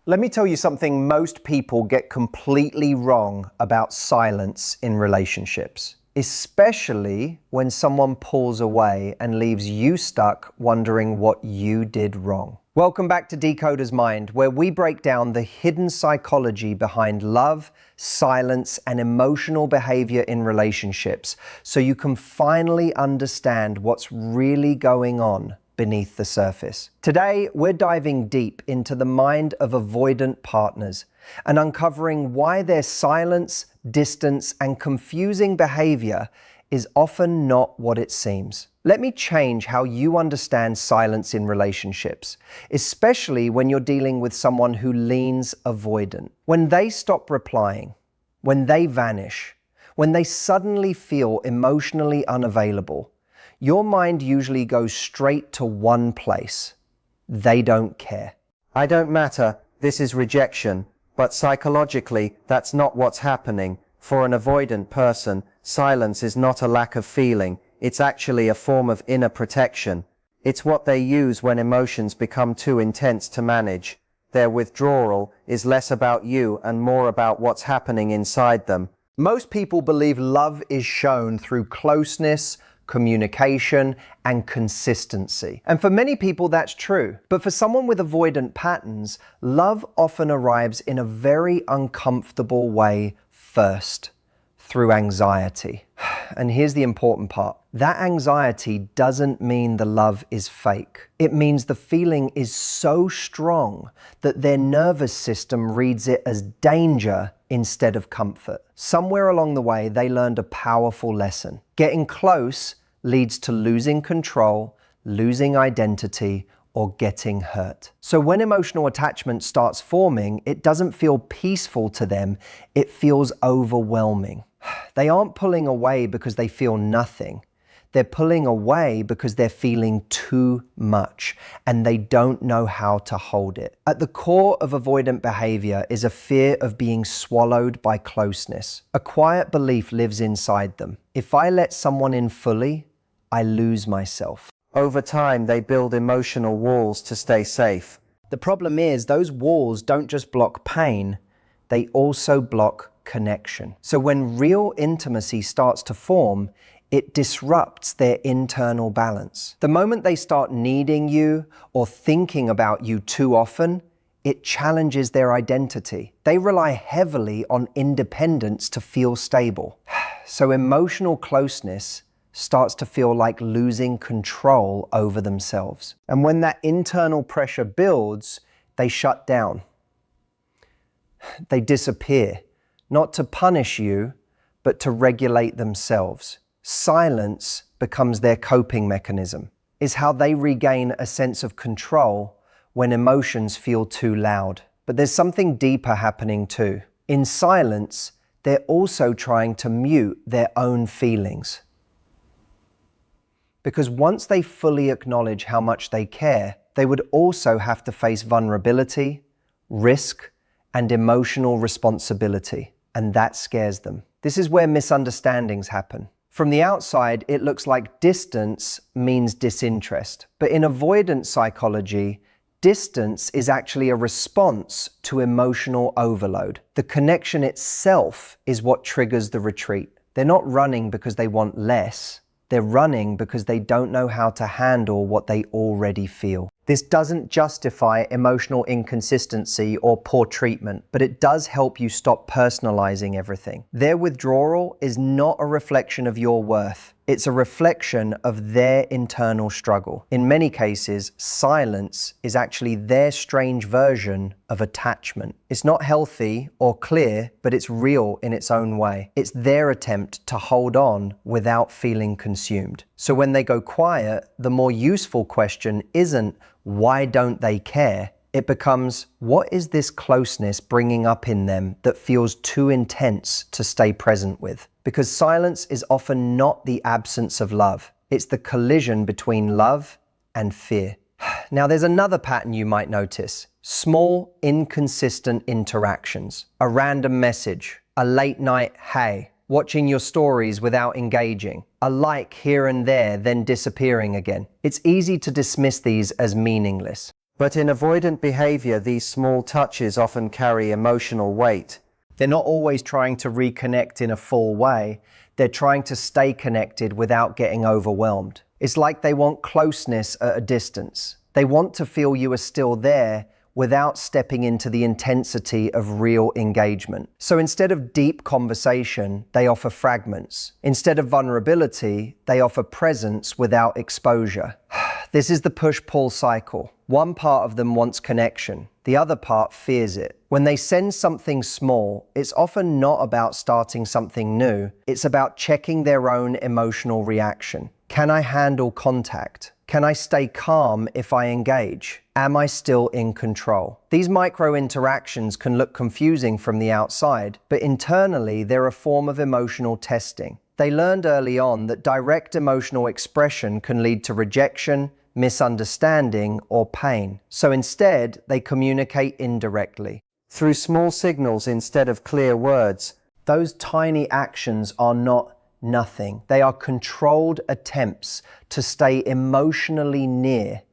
Let me tell you something most people get completely wrong about silence in relationships, especially when someone pulls away and leaves you stuck wondering what you did wrong. Welcome back to Decoder's Mind, where we break down the hidden psychology behind love, silence, and emotional behavior in relationships, so you can finally understand what's really going on beneath the surface. Today, we're diving deep into the mind of avoidant partners and uncovering why their silence, distance, and confusing behavior is often not what it seems. Let me change how you understand silence in relationships, especially when you're dealing with someone who leans avoidant. When they stop replying, when they vanish, when they suddenly feel emotionally unavailable, your mind usually goes straight to one place. They don't care. I don't matter, this is rejection, but psychologically, that's not what's happening. For an avoidant person, silence is not a lack of feeling, it's actually a form of inner protection. It's what they use when emotions become too intense to manage. Their withdrawal is less about you and more about what's happening inside them. Most people believe love is shown through closeness, communication, and consistency. And for many people, that's true. But for someone with avoidant patterns, love often arrives in a very uncomfortable way first, through anxiety. And here's the important part. That anxiety doesn't mean the love is fake. It means the feeling is so strong that their nervous system reads it as danger instead of comfort. Somewhere along the way, they learned a powerful lesson. Getting close leads to losing control, losing identity, or getting hurt. So when emotional attachment starts forming, it doesn't feel peaceful to them, it feels overwhelming. They aren't pulling away because they feel nothing. They're pulling away because they're feeling too much and they don't know how to hold it. At the core of avoidant behavior is a fear of being swallowed by closeness. A quiet belief lives inside them. If I let someone in fully, I lose myself. Over time, they build emotional walls to stay safe. The problem is, those walls don't just block pain, they also block connection. So when real intimacy starts to form, it disrupts their internal balance. The moment they start needing you or thinking about you too often, it challenges their identity. They rely heavily on independence to feel stable. So emotional closeness starts to feel like losing control over themselves. And when that internal pressure builds, they shut down. They disappear, not to punish you, but to regulate themselves. Silence becomes their coping mechanism. It's how they regain a sense of control when emotions feel too loud. But there's something deeper happening too. In silence, they're also trying to mute their own feelings. Because once they fully acknowledge how much they care, they would also have to face vulnerability, risk, and emotional responsibility. And that scares them. This is where misunderstandings happen. From the outside, it looks like distance means disinterest. But in avoidant psychology, distance is actually a response to emotional overload. The connection itself is what triggers the retreat. They're not running because they want less. They're running because they don't know how to handle what they already feel. This doesn't justify emotional inconsistency or poor treatment, but it does help you stop personalizing everything. Their withdrawal is not a reflection of your worth. It's a reflection of their internal struggle. In many cases, silence is actually their strange version of attachment. It's not healthy or clear, but it's real in its own way. It's their attempt to hold on without feeling consumed. So when they go quiet, the more useful question isn't, why don't they care? It becomes, what is this closeness bringing up in them that feels too intense to stay present with? Because silence is often not the absence of love. It's the collision between love and fear. Now, there's another pattern you might notice. Small, inconsistent interactions. A random message, a late night hey, watching your stories without engaging, a like here and there, then disappearing again. It's easy to dismiss these as meaningless. But in avoidant behavior, these small touches often carry emotional weight. They're not always trying to reconnect in a full way. They're trying to stay connected without getting overwhelmed. It's like they want closeness at a distance. They want to feel you are still there without stepping into the intensity of real engagement. So instead of deep conversation, they offer fragments. Instead of vulnerability, they offer presence without exposure. This is the push-pull cycle. One part of them wants connection. The other part fears it. When they send something small, it's often not about starting something new. It's about checking their own emotional reaction. Can I handle contact? Can I stay calm if I engage? Am I still in control? These micro interactions can look confusing from the outside, but internally they're a form of emotional testing. They learned early on that direct emotional expression can lead to rejection, misunderstanding, or pain. So instead, they communicate indirectly, through small signals instead of clear words. Those tiny actions are not nothing. They are controlled attempts to stay emotionally near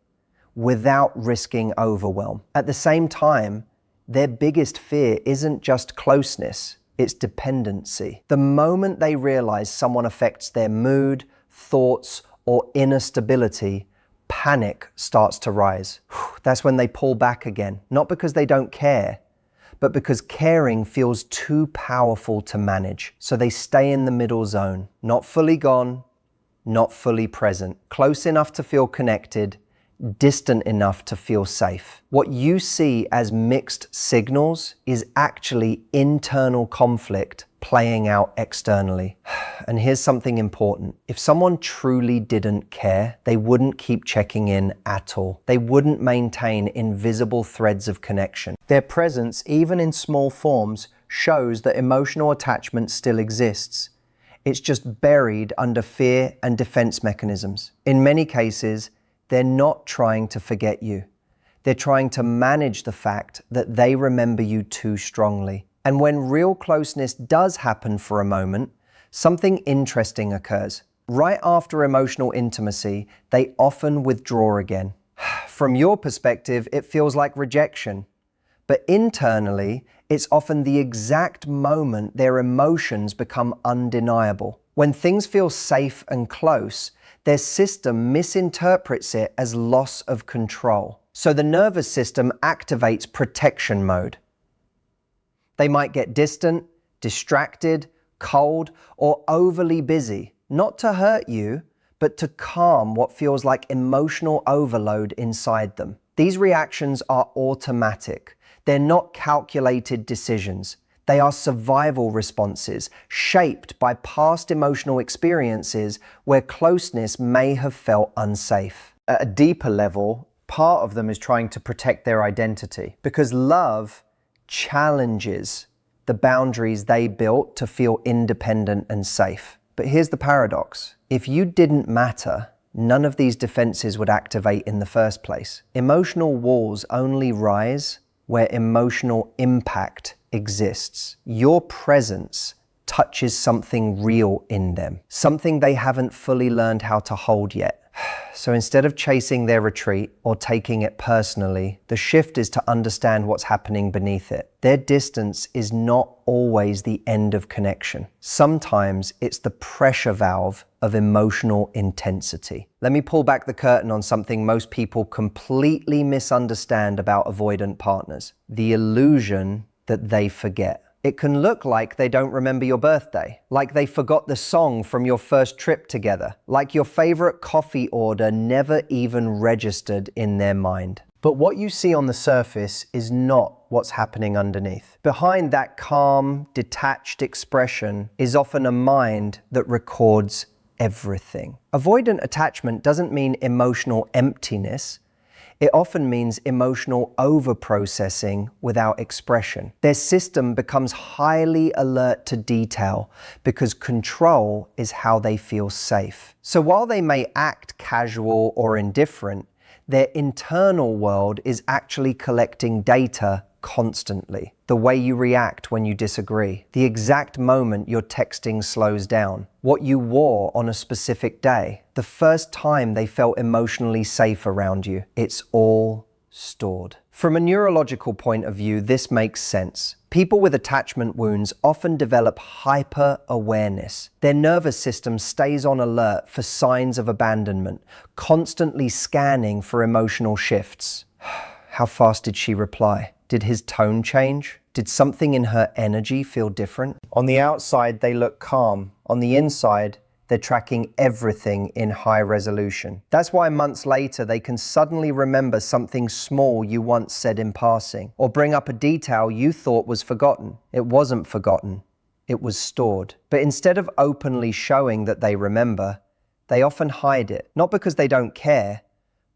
without risking overwhelm. At the same time, their biggest fear isn't just closeness, it's dependency. The moment they realize someone affects their mood, thoughts, or inner stability, panic starts to rise. That's when they pull back again, not because they don't care, but because caring feels too powerful to manage. So they stay in the middle zone, not fully gone, not fully present, close enough to feel connected, distant enough to feel safe. What you see as mixed signals is actually internal conflict playing out externally. And here's something important. If someone truly didn't care, they wouldn't keep checking in at all. They wouldn't maintain invisible threads of connection. Their presence, even in small forms, shows that emotional attachment still exists. It's just buried under fear and defense mechanisms. In many cases, they're not trying to forget you. They're trying to manage the fact that they remember you too strongly. And when real closeness does happen for a moment, something interesting occurs. Right after emotional intimacy, they often withdraw again. From your perspective, it feels like rejection. But internally, it's often the exact moment their emotions become undeniable. When things feel safe and close, their system misinterprets it as loss of control. So the nervous system activates protection mode. They might get distant, distracted, cold, or overly busy, not to hurt you, but to calm what feels like emotional overload inside them. These reactions are automatic. They're not calculated decisions. They are survival responses shaped by past emotional experiences where closeness may have felt unsafe. At a deeper level, part of them is trying to protect their identity because love challenges the boundaries they built to feel independent and safe. But here's the paradox. If you didn't matter, none of these defenses would activate in the first place. Emotional walls only rise where emotional impact exists. Your presence touches something real in them, something they haven't fully learned how to hold yet. So instead of chasing their retreat or taking it personally, the shift is to understand what's happening beneath it. Their distance is not always the end of connection. Sometimes it's the pressure valve of emotional intensity. Let me pull back the curtain on something most people completely misunderstand about avoidant partners: the illusion that they forget. It can look like they don't remember your birthday, like they forgot the song from your first trip together, like your favorite coffee order never even registered in their mind. But what you see on the surface is not what's happening underneath. Behind that calm, detached expression is often a mind that records everything. Avoidant attachment doesn't mean emotional emptiness. It often means emotional overprocessing without expression. Their system becomes highly alert to detail because control is how they feel safe. So while they may act casual or indifferent, their internal world is actually collecting data constantly. The way you react when you disagree, the exact moment your texting slows down, what you wore on a specific day, the first time they felt emotionally safe around you. It's all stored. From a neurological point of view, this makes sense. People with attachment wounds often develop hyper-awareness. Their nervous system stays on alert for signs of abandonment, constantly scanning for emotional shifts. How fast did she reply? Did his tone change? Did something in her energy feel different? On the outside, they look calm. On the inside, they're tracking everything in high resolution. That's why months later, they can suddenly remember something small you once said in passing, or bring up a detail you thought was forgotten. It wasn't forgotten. It was stored. But instead of openly showing that they remember, they often hide it. Not because they don't care,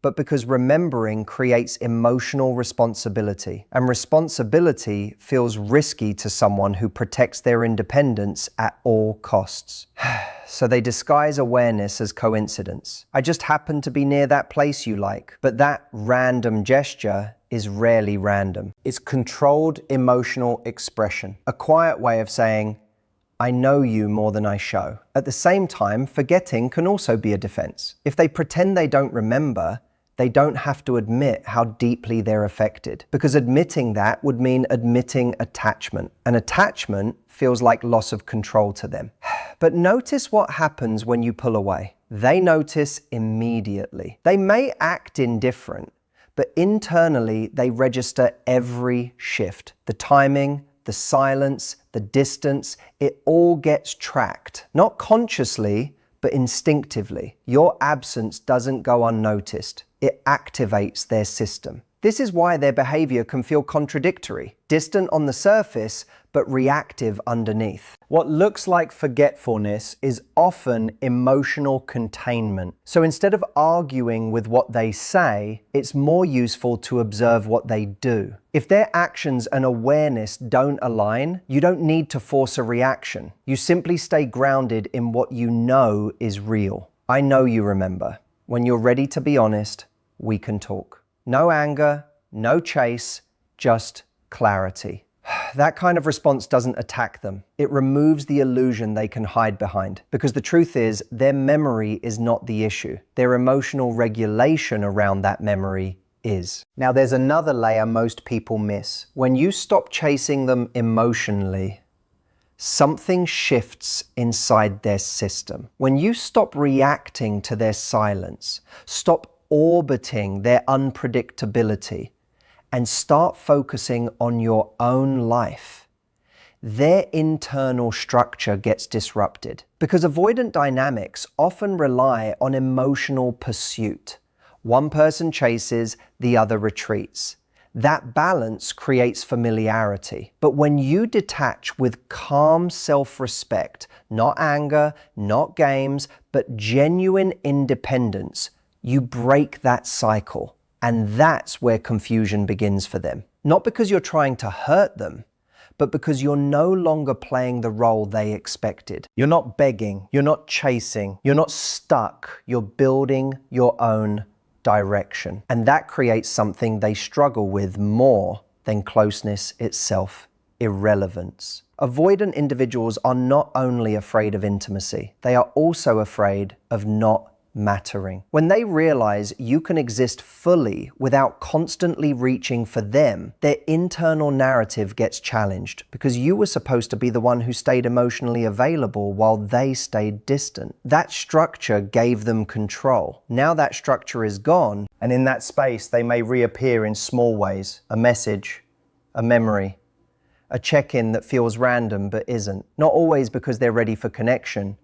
but because remembering creates emotional responsibility. And responsibility feels risky to someone who protects their independence at all costs. So they disguise awareness as coincidence. I just happened to be near that place you like. But that random gesture is rarely random. It's controlled emotional expression, a quiet way of saying, I know you more than I show. At the same time, forgetting can also be a defense. If they pretend they don't remember, they don't have to admit how deeply they're affected, because admitting that would mean admitting attachment. And attachment feels like loss of control to them. But notice what happens when you pull away. They notice immediately. They may act indifferent, but internally they register every shift. The timing, the silence, the distance, it all gets tracked. Not consciously, but instinctively. Your absence doesn't go unnoticed. It activates their system. This is why their behavior can feel contradictory, distant on the surface, but reactive underneath. What looks like forgetfulness is often emotional containment. So instead of arguing with what they say, it's more useful to observe what they do. If their actions and awareness don't align, you don't need to force a reaction. You simply stay grounded in what you know is real. I know you remember. When you're ready to be honest, we can talk. No anger, no chase, just clarity. That kind of response doesn't attack them. It removes the illusion they can hide behind. Because the truth is, their memory is not the issue. Their emotional regulation around that memory is. Now there's another layer most people miss. When you stop chasing them emotionally, something shifts inside their system. When you stop reacting to their silence, stop orbiting their unpredictability, and start focusing on your own life, their internal structure gets disrupted. Because avoidant dynamics often rely on emotional pursuit. One person chases, the other retreats. That balance creates familiarity. But when you detach with calm self-respect, not anger, not games, but genuine independence, you break that cycle. And that's where confusion begins for them. Not because you're trying to hurt them, but because you're no longer playing the role they expected. You're not begging, you're not chasing, you're not stuck, you're building your own direction. And that creates something they struggle with more than closeness itself: irrelevance. Avoidant individuals are not only afraid of intimacy, they are also afraid of not mattering. When they realize you can exist fully without constantly reaching for them, their internal narrative gets challenged, because you were supposed to be the one who stayed emotionally available while they stayed distant. That structure gave them control. Now that structure is gone, and in that space they may reappear in small ways: a message, a memory, a check-in that feels random but isn't. Not always because they're ready for connection,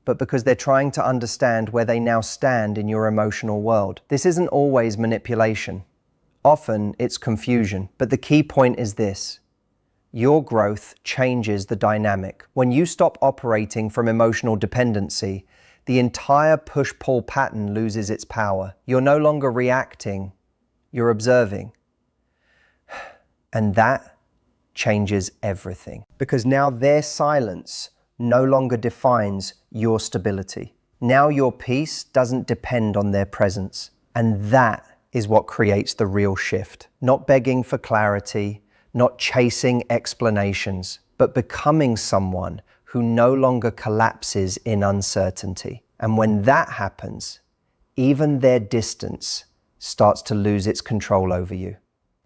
but because they're trying to understand where they now stand in your emotional world. This isn't always manipulation. Often it's confusion. But the key point is this: your growth changes the dynamic. When you stop operating from emotional dependency, the entire push-pull pattern loses its power. You're no longer reacting, you're observing. And that changes everything. Because now their silence no longer defines your stability. Now your peace doesn't depend on their presence. And that is what creates the real shift. Not begging for clarity, not chasing explanations, but becoming someone who no longer collapses in uncertainty. And when that happens, even their distance starts to lose its control over you.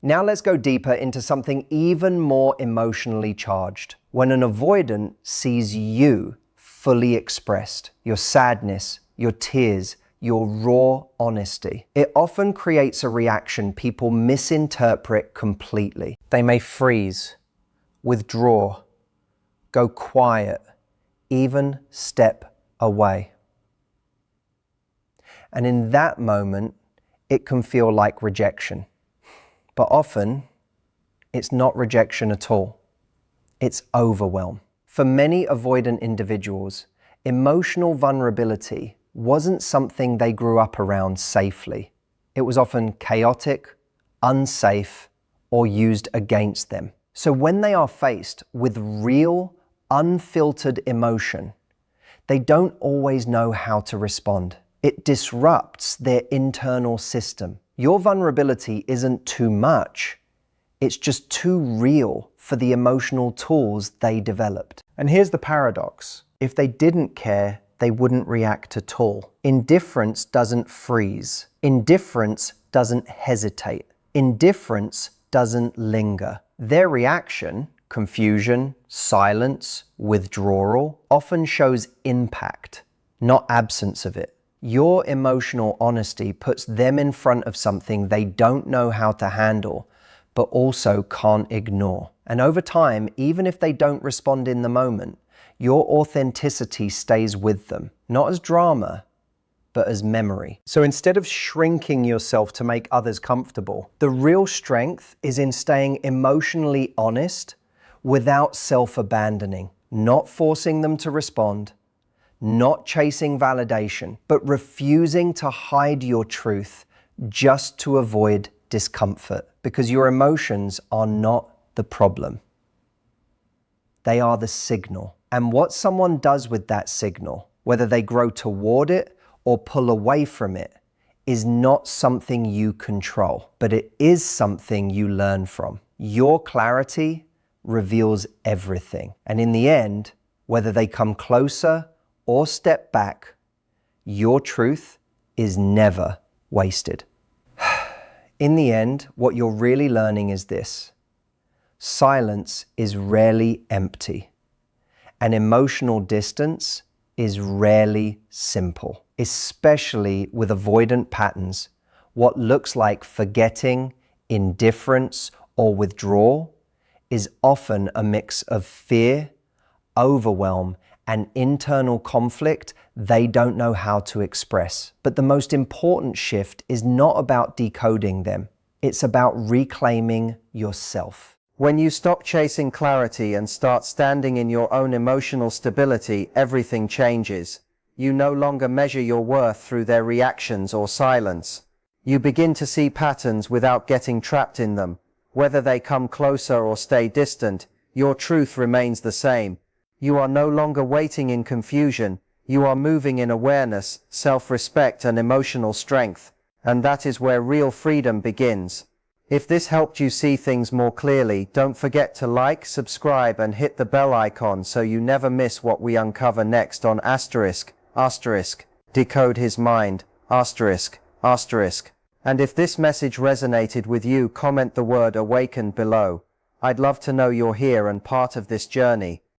Now let's go deeper into something even more emotionally charged. When an avoidant sees you fully expressed, your sadness, your tears, your raw honesty, it often creates a reaction people misinterpret completely. They may freeze, withdraw, go quiet, even step away. And in that moment, it can feel like rejection. But often, it's not rejection at all. It's overwhelm. For many avoidant individuals, emotional vulnerability wasn't something they grew up around safely. It was often chaotic, unsafe, or used against them. So when they are faced with real, unfiltered emotion, they don't always know how to respond. It disrupts their internal system. Your vulnerability isn't too much. It's just too real for the emotional tools they developed. And here's the paradox. If they didn't care, they wouldn't react at all. Indifference doesn't freeze. Indifference doesn't hesitate. Indifference doesn't linger. Their reaction, confusion, silence, withdrawal, often shows impact, not absence of it. Your emotional honesty puts them in front of something they don't know how to handle, but also can't ignore. And over time, even if they don't respond in the moment, your authenticity stays with them, not as drama, but as memory. So instead of shrinking yourself to make others comfortable, the real strength is in staying emotionally honest without self-abandoning, not forcing them to respond, not chasing validation, but refusing to hide your truth just to avoid discomfort, because your emotions are not the problem. They are the signal. And what someone does with that signal, whether they grow toward it or pull away from it, is not something you control, but it is something you learn from. Your clarity reveals everything. And in the end, whether they come closer or step back, your truth is never wasted. In the end, what you're really learning is this: silence is rarely empty, and emotional distance is rarely simple, especially with avoidant patterns. What looks like forgetting, indifference, or withdrawal is often a mix of fear, overwhelm, and internal conflict they don't know how to express. But the most important shift is not about decoding them. It's about reclaiming yourself. When you stop chasing clarity and start standing in your own emotional stability, everything changes. You no longer measure your worth through their reactions or silence. You begin to see patterns without getting trapped in them. Whether they come closer or stay distant, your truth remains the same. You are no longer waiting in confusion. You are moving in awareness, self-respect, and emotional strength. And that is where real freedom begins. If this helped you see things more clearly, don't forget to like, subscribe, and hit the bell icon so you never miss what we uncover next on Decode His Mind, And if this message resonated with you, comment the word awakened below. I'd love to know you're here and part of this journey.